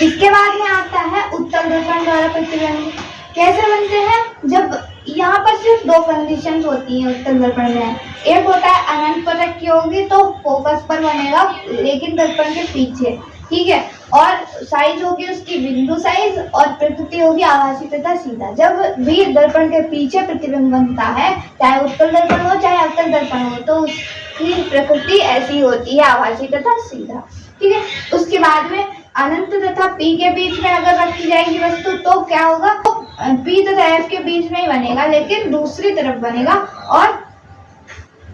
इसके बाद में आता है उत्तल दर्पण द्वारा प्रतिबिंब। कैसे बनते हैं? जब यहाँ पर सिर्फ दो कंडीशंस होती हैं उत्तल दर्पण में। एक होता है अनंत पटक की होगी तो फोकस पर बनेगा लेकिन दर्पण के पीछे, ठीक है, और साइज होगी उसकी बिंदु साइज और प्रकृति होगी आभासी तथा सीधा। जब भी दर्पण के पीछे प्रतिबिंब बनता है, चाहे उत्तल दर्पण हो चाहे अवतल दर्पण हो, तो उसकी प्रकृति ऐसी होती है आभासी तथा सीधा, ठीक है। उसके बाद में अनंत तथा पी के बीच में अगर रखी जाएगी वस्तु तो क्या होगा? पी तथा एफ के बीच में ही बनेगा लेकिन दूसरी तरफ बनेगा और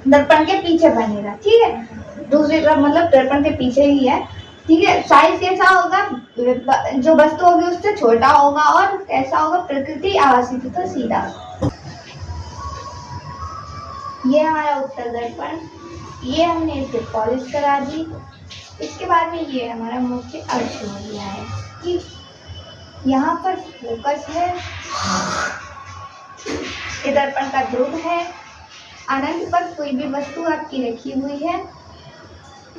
दर्पण के पीछे बनेगा, ठीक है। दूसरी तरफ मतलब दर्पण के पीछे ही है, ठीक है। साइज कैसा होगा? जो वस्तु होगी उससे छोटा होगा और कैसा होगा? प्रकृति आभासी तथा सीधा। ये हमारा उत्तल दर्पण, ये हमने इसे पॉलिश करा दी। इसके बाद में ये हमारा मुख्य अक्ष हो गया है कि यहाँ पर फोकस है, ये दर्पण का ध्रुव है, अनंत पर कोई भी वस्तु आपकी रखी हुई है,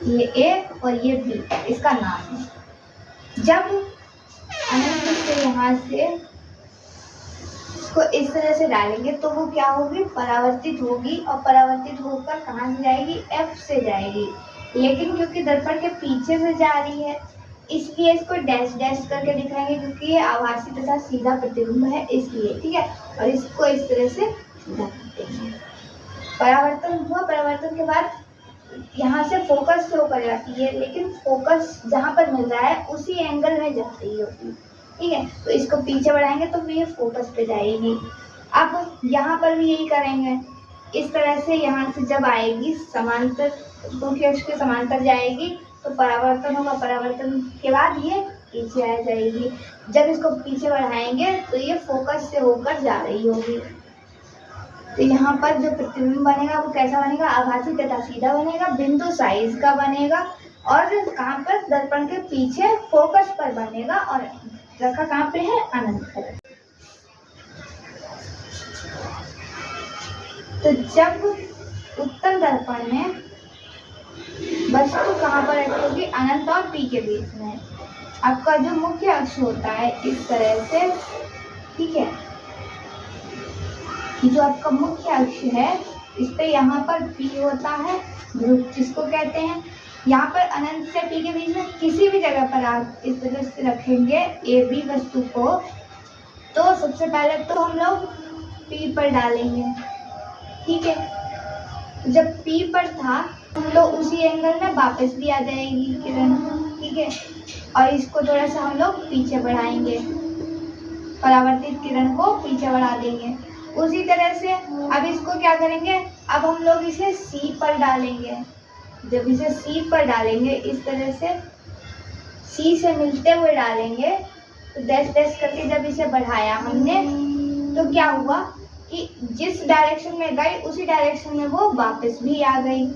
ये ए और ये बी इसका नाम है। जब अनंत से यहाँ से इसको इस तरह से डालेंगे तो वो क्या होगी? परावर्तित होगी और परावर्तित होकर कहाँ से जाएगी? एफ से जाएगी। लेकिन क्योंकि दर्पण के पीछे से जा रही है इसलिए इसको डैश डैश करके दिखाएंगे क्योंकि ये आभासी तथा सीधा प्रतिबिंब है इसलिए, ठीक है। और इसको इस तरह से सीधा करते हैं। परावर्तन हुआ, परावर्तन के बाद यहाँ से फोकस से होकर जाती है लेकिन फोकस जहाँ पर मिल रहा है उसी एंगल में जा रही होगी, ठीक है। तो इसको पीछे बढ़ाएंगे तो ये फोकस पे जाएगी। अब यहाँ पर भी यही करेंगे, इस तरह से यहाँ से जब आएगी समांतर, मुख्य अक्ष के समांतर जाएगी तो परावर्तन होगा, परावर्तन के बाद ये पीछे आ जाएगी। जब इसको पीछे बढ़ाएंगे तो ये फोकस से होकर जा रही होगी। तो यहाँ पर जो प्रतिबिंब बनेगा वो कैसा बनेगा? आभासी तथा सीधा बनेगा, बिंदु साइज का बनेगा और कहाँ पर? दर्पण के पीछे फोकस पर बनेगा और रखा कहाँ पे है? अनंत पर। तो जब उत्तल दर्पण में वस्तु कहाँ पर रखी होगी? अनंत और पी के बीच में। आपका जो मुख्य अक्ष होता है इस तरह से, ठीक है, जो आपका मुख्य अक्ष है इस पे यहाँ पर पी होता है, ध्रुव जिसको कहते हैं। यहाँ पर अनंत से पी के बीच में किसी भी जगह पर आप इस तरह से रखेंगे ए बी वस्तु को, तो सबसे पहले तो हम लोग पी पर डालेंगे, ठीक है। जब पी पर था तो उसी एंगल में वापस भी आ जाएगी किरण, ठीक है। और इसको थोड़ा सा हम लोग पीछे बढ़ाएंगे, परावर्तित किरण को पीछे बढ़ा देंगे। उसी तरह से अब इसको क्या करेंगे? अब हम लोग इसे सी पर डालेंगे। जब इसे सी पर डालेंगे इस तरह से सी से मिलते हुए डालेंगे तो डैश डैश करके जब इसे बढ़ाया हमने तो क्या हुआ कि जिस डायरेक्शन में गई उसी डायरेक्शन में वो वापस भी आ गई,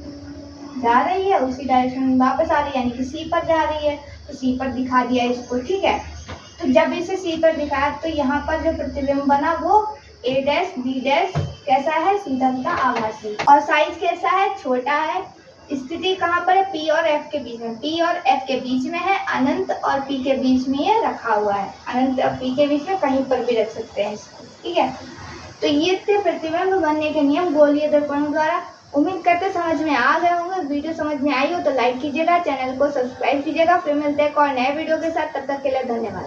जा रही है उसी डायरेक्शन में वापस आ रही है, यानी कि सी पर जा रही है तो सी पर दिखा दिया इसको, ठीक है। तो जब इसे सी पर दिखाया तो यहाँ पर जो प्रतिबिंब बना वो ए डैश बी डैश कैसा है? सीधा तथा आभासी। और साइज कैसा है? छोटा है। स्थिति कहाँ पर है? पी और एफ के बीच में। पी और एफ के बीच में है, अनंत और पी के बीच में ये रखा हुआ है। अनंत और पी के बीच में कहीं पर भी रख सकते हैं इसको, ठीक है। तो ये थे प्रतिबिंब बनने के नियम गोलीय दर्पणों द्वारा। उम्मीद करते समझ में आ गए होंगे। वीडियो समझ में आई हो तो लाइक कीजिएगा, चैनल को सब्सक्राइब कीजिएगा। फिर मिलते हैं एक और नए वीडियो के साथ, तब तक के लिए धन्यवाद।